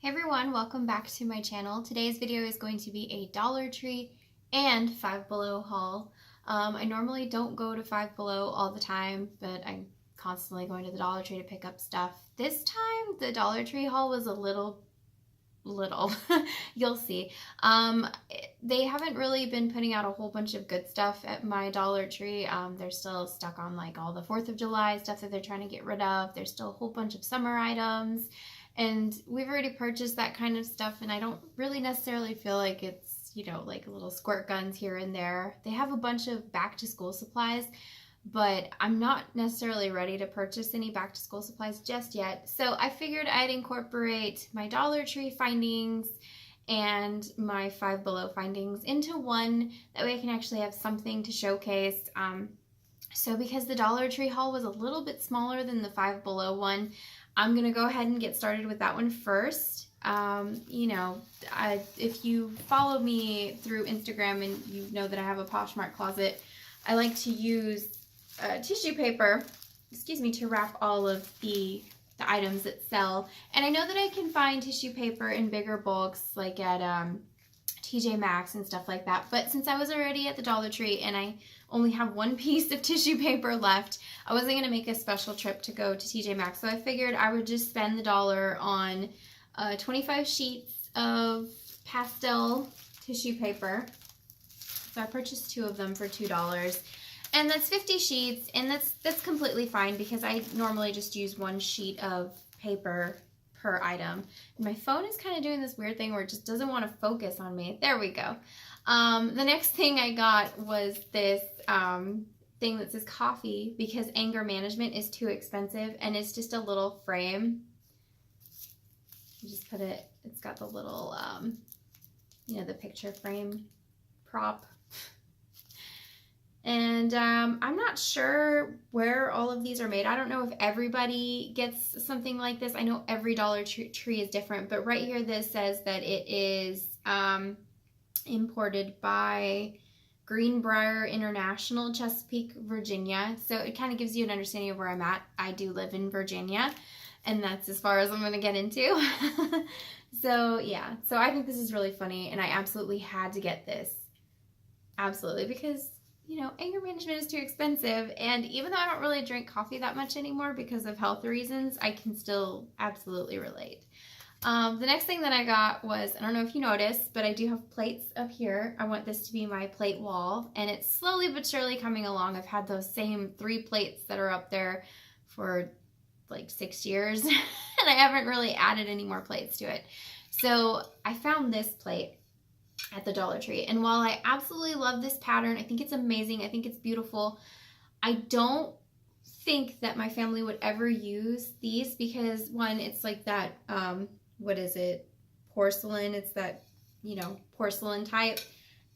Hey everyone, welcome back to my channel. Today's video is going to be a Dollar Tree and Five Below haul. I normally don't go to Five Below all the time, but I'm constantly going to the Dollar Tree to pick up stuff. This time, the Dollar Tree haul was a little, you'll see. They haven't really been putting out a whole bunch of good stuff at my Dollar Tree. They're still stuck on like all the 4th of July stuff that they're trying to get rid of. There's still a whole bunch of summer items. And we've already purchased that kind of stuff, and I don't really necessarily feel like it's, you know, like little squirt guns here and there. They have a bunch of back-to-school supplies, but I'm not necessarily ready to purchase any back-to-school supplies just yet. So I figured I'd incorporate my Dollar Tree findings and my Five Below findings into one. That way I can actually have something to showcase. So because the Dollar Tree haul was a little bit smaller than the Five Below one, I'm going to go ahead and get started with that one first. If you follow me through Instagram and you know that I have a Poshmark closet, I like to use tissue paper, to wrap all of the items that sell. And I know that I can find tissue paper in bigger bulks, like at TJ Maxx and stuff like that. But since I was already at the Dollar Tree and I only have one piece of tissue paper left, I wasn't going to make a special trip to go to TJ Maxx. So I figured I would just spend the $1 on 25 sheets of pastel tissue paper. So I purchased 2 of them for $2. And that's 50 sheets, and that's completely fine because I normally just use 1 sheet of paper per item. And my phone is kind of doing this weird thing where it just doesn't want to focus on me. There we go. The next thing I got was this thing that says coffee because anger management is too expensive, and it's just a little frame. You just put it, it's got the little, the picture frame prop. And I'm not sure where all of these are made. I don't know if everybody gets something like this. I know every Dollar Tree is different, but right here this says that it is imported by Greenbrier International, Chesapeake, Virginia. So it kind of gives you an understanding of where I'm at. I do live in Virginia, and that's as far as I'm going to get into. So yeah, so I think this is really funny, and I absolutely had to get this. Absolutely, because anger management is too expensive, and even though I don't really drink coffee that much anymore because of health reasons, I can still absolutely relate. The next thing that I got was, I don't know if you noticed, but I do have plates up here. I want this to be my plate wall, and it's slowly but surely coming along. I've had those same 3 plates that are up there for like 6 years, and I haven't really added any more plates to it. So I found this plate at the Dollar Tree, and while I absolutely love this pattern, I think it's amazing, I think it's beautiful, I don't think that my family would ever use these because, one, it's like that, what is it, porcelain, it's that, porcelain type,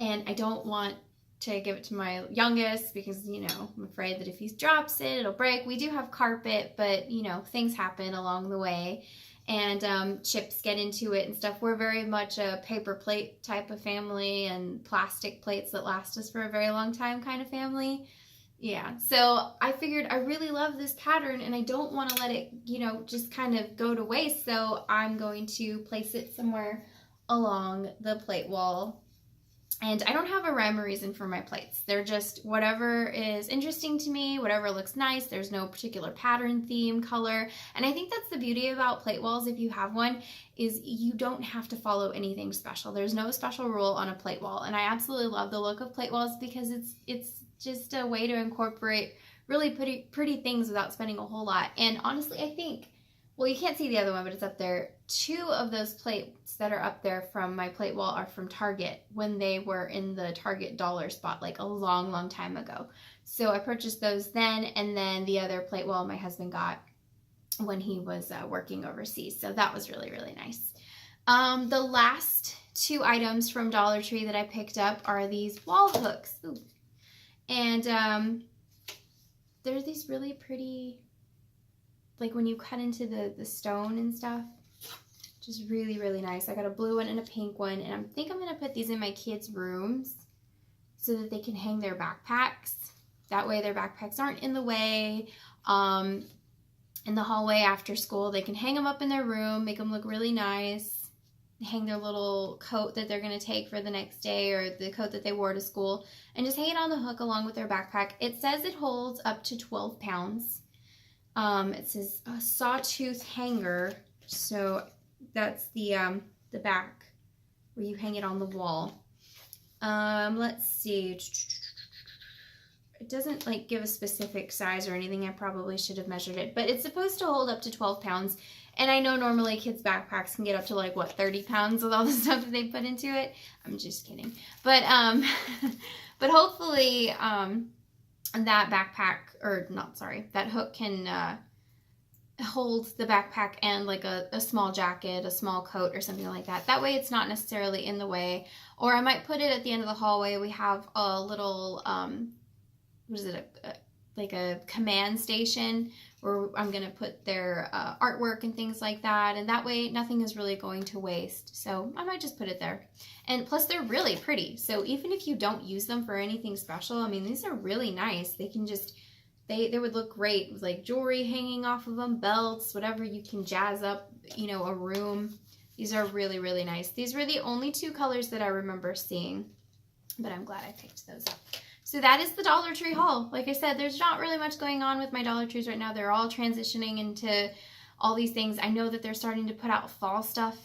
and I don't want to give it to my youngest because, I'm afraid that if he drops it, it'll break. We do have carpet, but, things happen along the way. And chips get into it and stuff. We're very much a paper plate type of family and plastic plates that last us for a very long time kind of family. Yeah, so I figured I really love this pattern and I don't want to let it, just kind of go to waste. So I'm going to place it somewhere along the plate wall. And I don't have a rhyme or reason for my plates. They're just whatever is interesting to me, whatever looks nice. There's no particular pattern, theme, color. And I think that's the beauty about plate walls, if you have one, is you don't have to follow anything special. There's no special rule on a plate wall. And I absolutely love the look of plate walls because it's just a way to incorporate really pretty things without spending a whole lot. And honestly, I think, well, you can't see the other one, but it's up there. 2 of those plates that are up there from my plate wall are from Target when they were in the Target dollar spot like a long, long time ago. So I purchased those then, and then the other plate wall my husband got when he was working overseas. So that was really, really nice. The last 2 items from Dollar Tree that I picked up are these wall hooks. Ooh. And they're these really pretty, like when you cut into the stone and stuff, just really, really nice. I got a blue one and a pink one, and I think I'm going to put these in my kids' rooms so that they can hang their backpacks. That way their backpacks aren't in the way. in the hallway after school. They can hang them up in their room, make them look really nice, hang their little coat that they're going to take for the next day or the coat that they wore to school, and just hang it on the hook along with their backpack. It says it holds up to 12 pounds. It says a sawtooth hanger, so that's the back where you hang it on the wall. Let's see. It doesn't like give a specific size or anything. I probably should have measured it, but it's supposed to hold up to 12 pounds. And I know normally kids' backpacks can get up to like, what, 30 pounds with all the stuff that they put into it. I'm just kidding. But, but hopefully, that backpack, or not, sorry, that hook can, hold the backpack and like a small jacket, a small coat or something like that. That way it's not necessarily in the way. Or I might put it at the end of the hallway. We have a little, what is it, like a command station where I'm going to put their artwork and things like that. And that way nothing is really going to waste. So I might just put it there. And plus they're really pretty. So even if you don't use them for anything special, I mean, these are really nice. They can just, they would look great with like jewelry hanging off of them, belts, whatever you can jazz up, you know, a room. These are really, really nice. These were the only two colors that I remember seeing, but I'm glad I picked those up. So that is the Dollar Tree haul. Like I said, there's not really much going on with my Dollar Trees right now. They're all transitioning into all these things. I know that they're starting to put out fall stuff,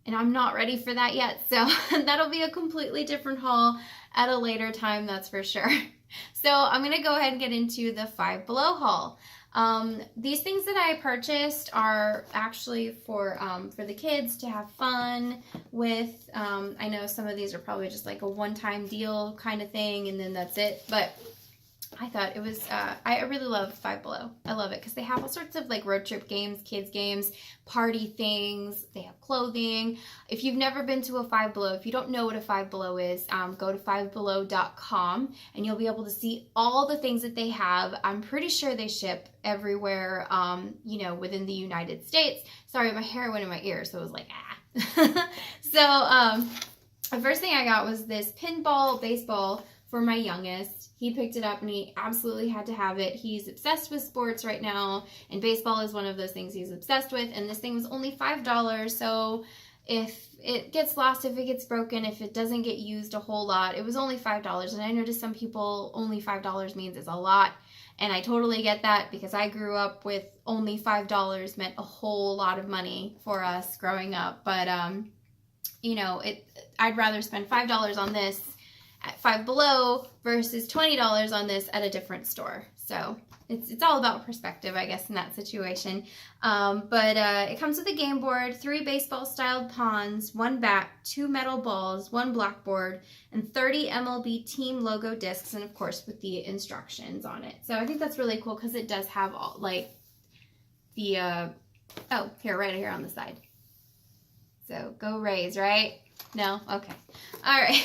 and I'm not ready for that yet. So that'll be a completely different haul at a later time, that's for sure. So I'm going to go ahead and get into the Five Below haul. These things that I purchased are actually for the kids to have fun with. I know some of these are probably just like a one-time deal kind of thing, and then that's it. But I thought it was, I really love Five Below. I love it because they have all sorts of like road trip games, kids games, party things. They have clothing. If you've never been to a Five Below, if you don't know what a Five Below is, go to fivebelow.com and you'll be able to see all the things that they have. I'm pretty sure they ship everywhere, you know, within the United States. Sorry, my hair went in my ear, so it was like, ah. So, the first thing I got was this Pinball Baseball for my youngest. He picked it up and he absolutely had to have it. He's obsessed with sports right now, and baseball is one of those things he's obsessed with, and this thing was only $5, so if it gets lost, if it gets broken, if it doesn't get used a whole lot, it was only $5, and I noticed some people only $5 means it's a lot, and I totally get that because I grew up with only $5 meant a whole lot of money for us growing up, but you know, I'd rather spend $5 on this at Five Below versus $20 on this at a different store. So it's all about perspective, I guess, in that situation. But it comes with a game board, 3 baseball-styled pawns, 1 bat, 2 metal balls, 1 blackboard, and 30 MLB team logo discs, and of course with the instructions on it. So I think that's really cool because it does have all, like, the, oh, here, right here on the side. So go Rays, right? No? Okay. All right.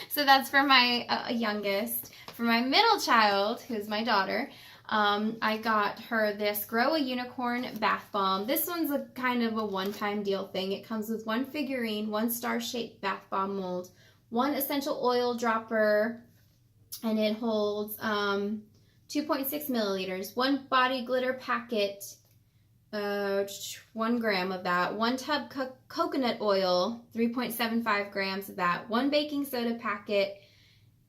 So that's for my youngest. For my middle child, who's my daughter, I got her this Grow a Unicorn bath bomb. This one's a kind of a one-time deal thing. It comes with 1 figurine, 1 star-shaped bath bomb mold, 1 essential oil dropper, and it holds 2.6 milliliters, 1 body glitter packet, 1 gram of that, 1 tub coconut oil, 3.75 grams of that, 1 baking soda packet,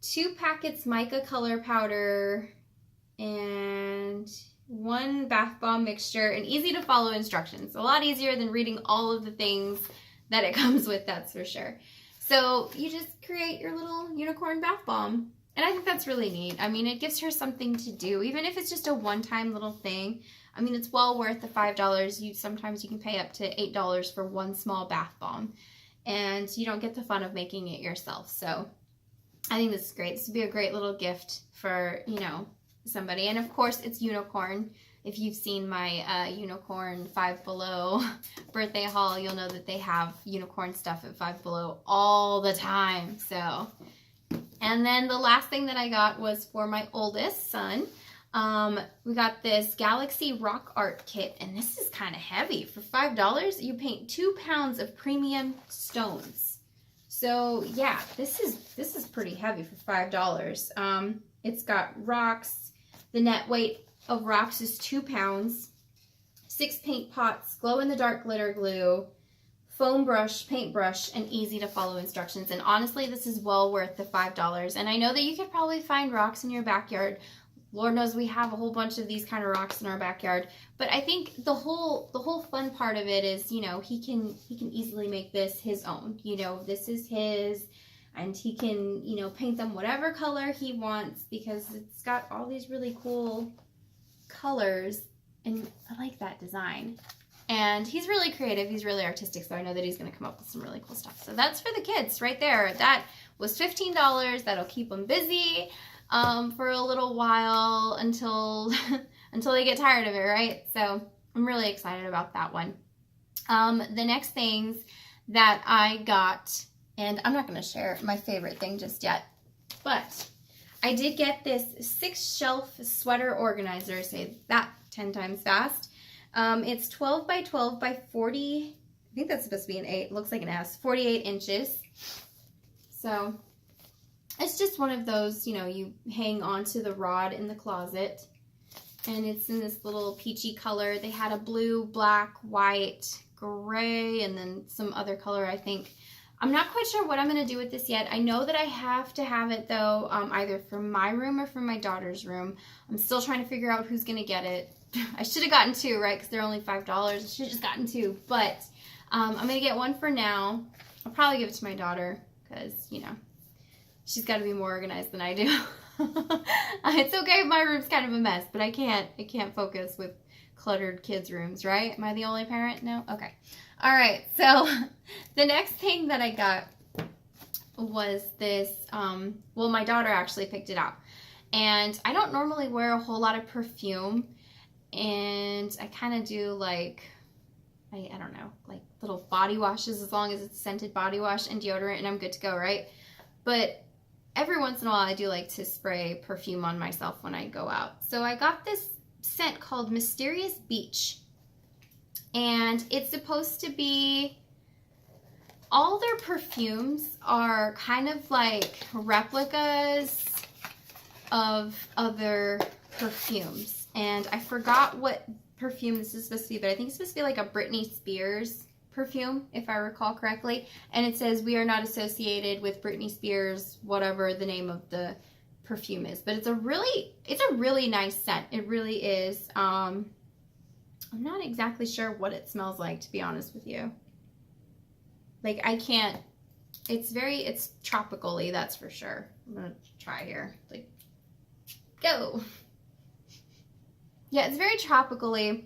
2 packets mica color powder, and 1 bath bomb mixture, and easy to follow instructions. A lot easier than reading all of the things that it comes with, that's for sure. So you just create your little unicorn bath bomb. And I think that's really neat. I mean, it gives her something to do, even if it's just a one-time little thing. I mean, it's well worth the $5. Sometimes you can pay up to $8 for 1 small bath bomb, and you don't get the fun of making it yourself. So I think this is great. This would be a great little gift for, you know, somebody. And of course, it's unicorn. If you've seen my unicorn Five Below birthday haul, you'll know that they have unicorn stuff at Five Below all the time. So, and then the last thing that I got was for my oldest son. We got this Galaxy Rock Art Kit, and this is kind of heavy. For $5, you paint 2 pounds of premium stones. So yeah, this is pretty heavy for $5. It's got rocks. The net weight of rocks is 2 pounds. 6 paint pots, glow-in-the-dark glitter glue, foam brush, paintbrush, and easy to follow instructions. And honestly, this is well worth the $5. And I know that you could probably find rocks in your backyard. Lord knows we have a whole bunch of these kind of rocks in our backyard. But I think the whole fun part of it is, you know, he can easily make this his own. You know, this is his, and he can, you know, paint them whatever color he wants because it's got all these really cool colors, and I like that design. And he's really creative, he's really artistic, so I know that he's going to come up with some really cool stuff. So that's for the kids right there. That was $15. That'll keep them busy for a little while until until they get tired of it, right? So I'm really excited about that one. The next things that I got, and I'm not going to share my favorite thing just yet, but I did get this 6-shelf sweater organizer. Say that 10 times fast. It's 12 by 12 by 40. I think that's supposed to be an 8. It looks like an S. 48 inches. So it's just one of those, you know, you hang onto the rod in the closet. And it's in this little peachy color. They had a blue, black, white, gray, and then some other color, I think. I'm not quite sure what I'm going to do with this yet. I know that I have to have it, though, either for my room or for my daughter's room. I'm still trying to figure out who's going to get it. I should have gotten 2, right, because they're only $5. I should have just gotten 2, but I'm going to get one for now. I'll probably give it to my daughter because, you know, she's got to be more organized than I do. It's okay if my room's kind of a mess, but I can't focus with cluttered kids' rooms, right? Am I the only parent? No? Okay. All right, so the next thing that I got was this, well, my daughter actually picked it out. And I don't normally wear a whole lot of perfume, and I kind of do like, I don't know, like little body washes as long as it's scented body wash and deodorant, and I'm good to go, right? But every once in a while I do like to spray perfume on myself when I go out. So I got this scent called Mysterious Beach. And it's supposed to be, all their perfumes are kind of like replicas of other perfumes. And I forgot what perfume this is supposed to be, but I think it's supposed to be like a Britney Spears perfume, if I recall correctly. And it says, we are not associated with Britney Spears, whatever the name of the perfume is. But it's a really nice scent. It really is. I'm not exactly sure what it smells like, to be honest with you. Like, I can't, it's tropical-y, that's for sure. I'm gonna try here. Like, go. Yeah, it's very tropical-y.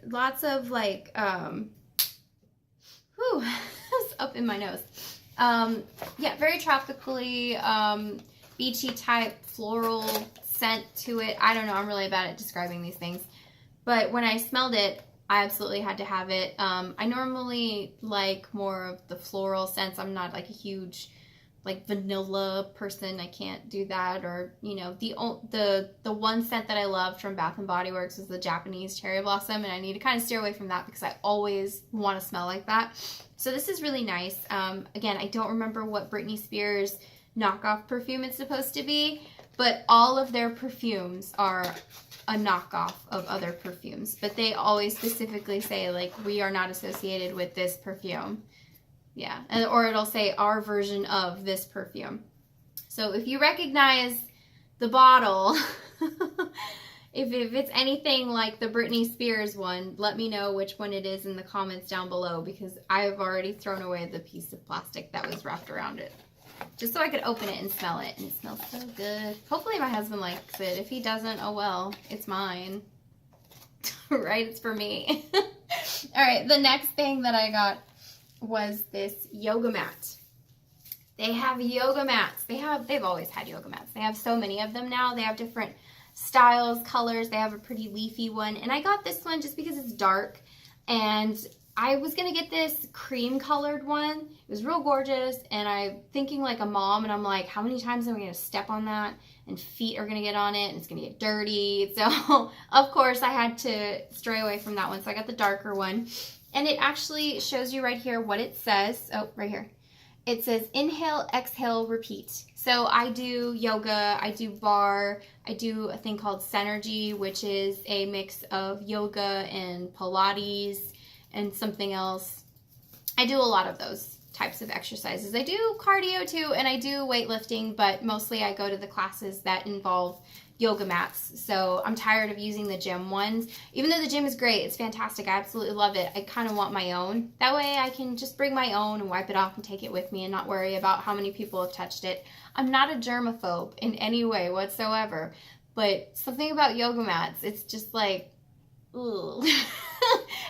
Lots of, like, it's up in my nose. Yeah, very tropically, beachy type, floral scent to it. I don't know, I'm really bad at describing these things. But when I smelled it, I absolutely had to have it. I normally like more of the floral scents. I'm not like a huge like vanilla person. I can't do that. Or, you know, the one scent that I loved from Bath & Body Works was the Japanese cherry blossom, and I need to kind of steer away from that because I always want to smell like that. So this is really nice. Again, I don't remember what Britney Spears knockoff perfume it's supposed to be, but all of their perfumes are a knockoff of other perfumes, but they always specifically say, like, we are not associated with this perfume. Yeah, or it'll say our version of this perfume. So if you recognize the bottle, if it's anything like the Britney Spears one, let me know which one it is in the comments down below, because I've already thrown away the piece of plastic that was wrapped around it, just so I could open it and smell it. And it smells so good. Hopefully my husband likes it. If he doesn't, oh well, it's mine. Right? It's for me. All right, the next thing that I got was this yoga mat. They have yoga mats. They've always had yoga mats. They have so many of them now. They have different styles, colors. They have a pretty leafy one. And I got this one just because it's dark. And I was going to get this cream colored one. It was real gorgeous. And I'm thinking like a mom, and I'm like, how many times am I going to step on that? And feet are going to get on it, and it's going to get dirty. So, of course, I had to stray away from that one. So I got the darker one. And it actually shows you right here what it says. Oh, right here. It says inhale, exhale, repeat. So I do yoga, I do bar, I do a thing called Synergy, which is a mix of yoga and Pilates and something else. I do a lot of those types of exercises. I do cardio too, and I do weightlifting, but mostly I go to the classes that involve yoga mats. So I'm tired of using the gym ones. Even though the gym is great, it's fantastic, I absolutely love it, I kind of want my own. That way I can just bring my own and wipe it off and take it with me and not worry about how many people have touched it. I'm not a germaphobe in any way whatsoever, but something about yoga mats, it's just like, ugh.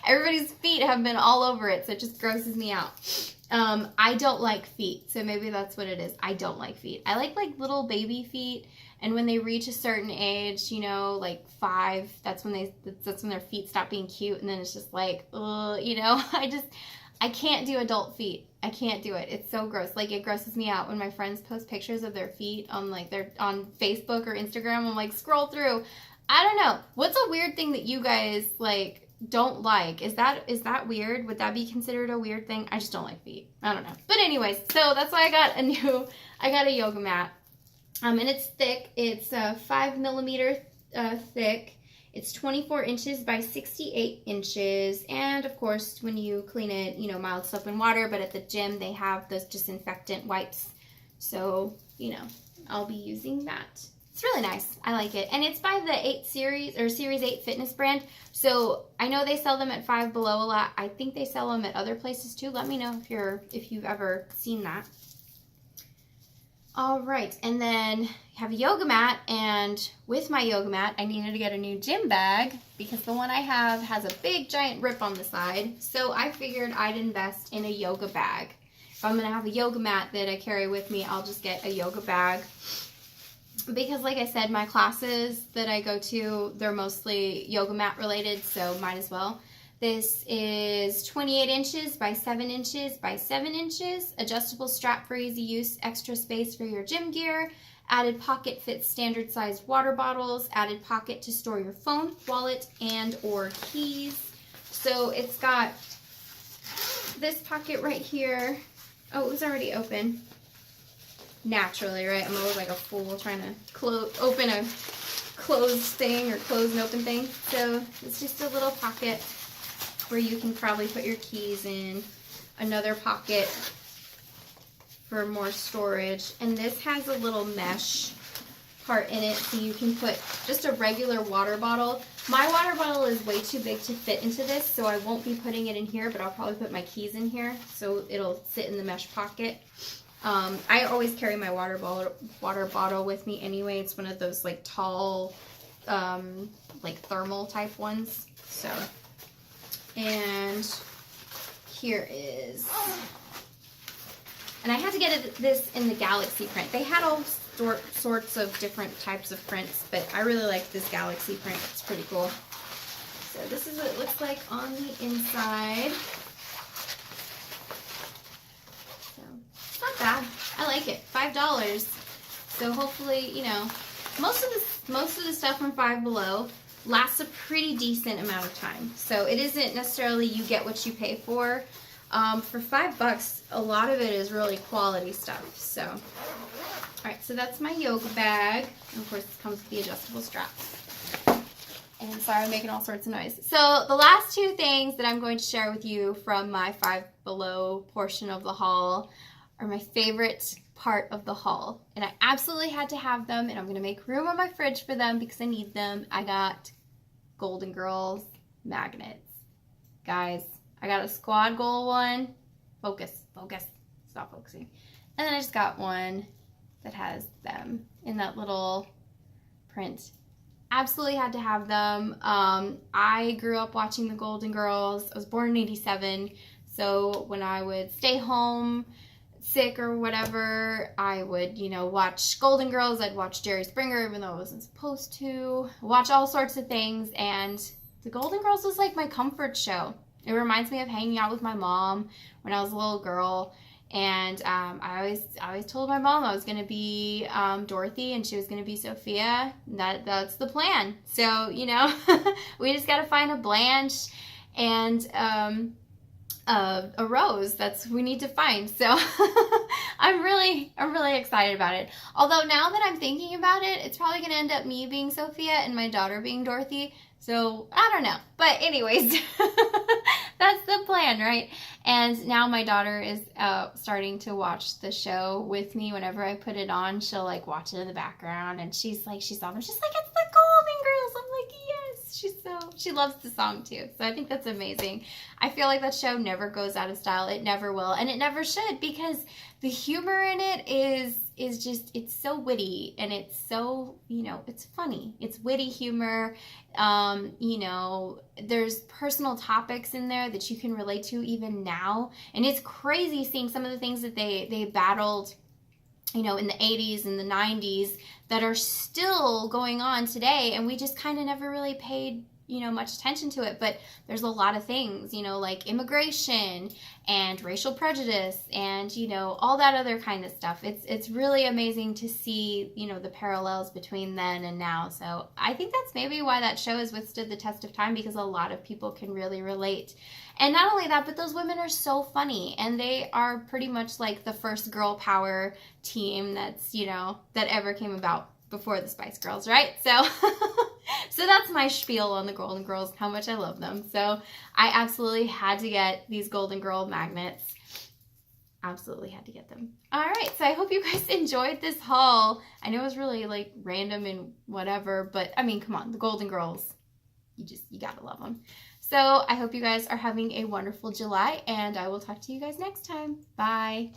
Everybody's feet have been all over it, so it just grosses me out. I don't like feet, so maybe that's what it is. I don't like feet. I like little baby feet, and when they reach a certain age, you know, like 5, that's when their feet stop being cute, and then it's just like, ugh, you know, I can't do adult feet. I can't do it. It's so gross. Like, it grosses me out when my friends post pictures of their feet on on Facebook or Instagram. I'm like, scroll through. I don't know. What's a weird thing that you guys don't like? Is that weird? Would that be considered a weird thing? I just don't like feet. I don't know. But anyways, so that's why I got a yoga mat. And it's thick. It's 5 millimeter thick. It's 24 inches by 68 inches. And of course, when you clean it, you know, mild soap and water, but at the gym, they have those disinfectant wipes. So, you know, I'll be using that. It's really nice. I like it. And it's by the 8 Series or Series 8 fitness brand. So I know they sell them at Five Below a lot. I think they sell them at other places too. Let me know if you've ever seen that. All right, and then you have a yoga mat, and with my yoga mat, I needed to get a new gym bag because the one I have has a big giant rip on the side. So I figured I'd invest in a yoga bag. If I'm gonna have a yoga mat that I carry with me, I'll just get a yoga bag. Because like I said, my classes that I go to, they're mostly yoga mat related, so might as well. This is 28 inches by 7 inches by 7 inches. Adjustable strap for easy use, extra space for your gym gear. Added pocket fits standard sized water bottles. Added pocket to store your phone, wallet, and or keys. So it's got this pocket right here. Oh, it was already open. Naturally, right? I'm gonna look like a fool trying to open a closed thing or close and open thing. So it's just a little pocket where you can probably put your keys in. Another pocket for more storage. And this has a little mesh part in it so you can put just a regular water bottle. My water bottle is way too big to fit into this, so I won't be putting it in here, but I'll probably put my keys in here so it'll sit in the mesh pocket. I always carry my water bottle with me anyway. It's one of those like tall, like thermal type ones. So, and here is, and I had to get this in the Galaxy print. They had all sorts of different types of prints, but I really like this Galaxy print. It's pretty cool. So this is what it looks like on the inside. Not bad. I like it. $5. So hopefully, you know, most of the stuff from Five Below lasts a pretty decent amount of time. So it isn't necessarily you get what you pay for. For $5, a lot of it is really quality stuff. So, all right. So that's my yoga bag. And of course, it comes with the adjustable straps. And sorry, I'm making all sorts of noise. So the last 2 things that I'm going to share with you from my Five Below portion of the haul are my favorite part of the haul. And I absolutely had to have them, and I'm going to make room on my fridge for them because I need them. I got Golden Girls magnets. Guys, I got a squad goal one. Focus. Stop focusing. And then I just got one that has them in that little print. Absolutely had to have them. I grew up watching the Golden Girls. I was born in '87, so when I would stay home sick or whatever, I would, you know, watch Golden Girls. I'd watch Jerry Springer even though I wasn't supposed to. Watch all sorts of things, and the Golden Girls was like my comfort show. It reminds me of hanging out with my mom when I was a little girl, and I always told my mom I was going to be Dorothy and she was going to be Sophia. That's the plan. So, you know, we just got to find a Blanche and a Rose we need to find. So I'm really excited about it. Although now that I'm thinking about it, it's probably going to end up me being Sophia and my daughter being Dorothy. So I don't know. But anyways, that's the plan, right? And now my daughter is starting to watch the show with me. Whenever I put it on, she'll like watch it in the background, and she's like, she saw them. She's like, it's the Golden Girls. I'm like, yes. She loves the song too. So I think that's amazing. I feel like that show never goes out of style. It never will, and it never should, because the humor in it is just, it's so witty, and it's so, you know, it's funny. It's witty humor. You know, there's personal topics in there that you can relate to even now, and it's crazy seeing some of the things that they battled, you know, in the 80s and the 90s that are still going on today, and we just kind of never really paid, you know, much attention to it. But there's a lot of things, you know, like immigration and racial prejudice and, you know, all that other kind of stuff. It's really amazing to see, you know, the parallels between then and now. So I think that's maybe why that show has withstood the test of time, because a lot of people can really relate. And not only that, but those women are so funny, and they are pretty much like the first girl power team that's, you know, that ever came about before the Spice Girls, right? So so that's my spiel on the Golden Girls, how much I love them. So I absolutely had to get these Golden Girl magnets. Absolutely had to get them. All right, so I hope you guys enjoyed this haul. I know it was really like random and whatever, but I mean, come on, the Golden Girls, you gotta love them. So I hope you guys are having a wonderful July, and I will talk to you guys next time. Bye.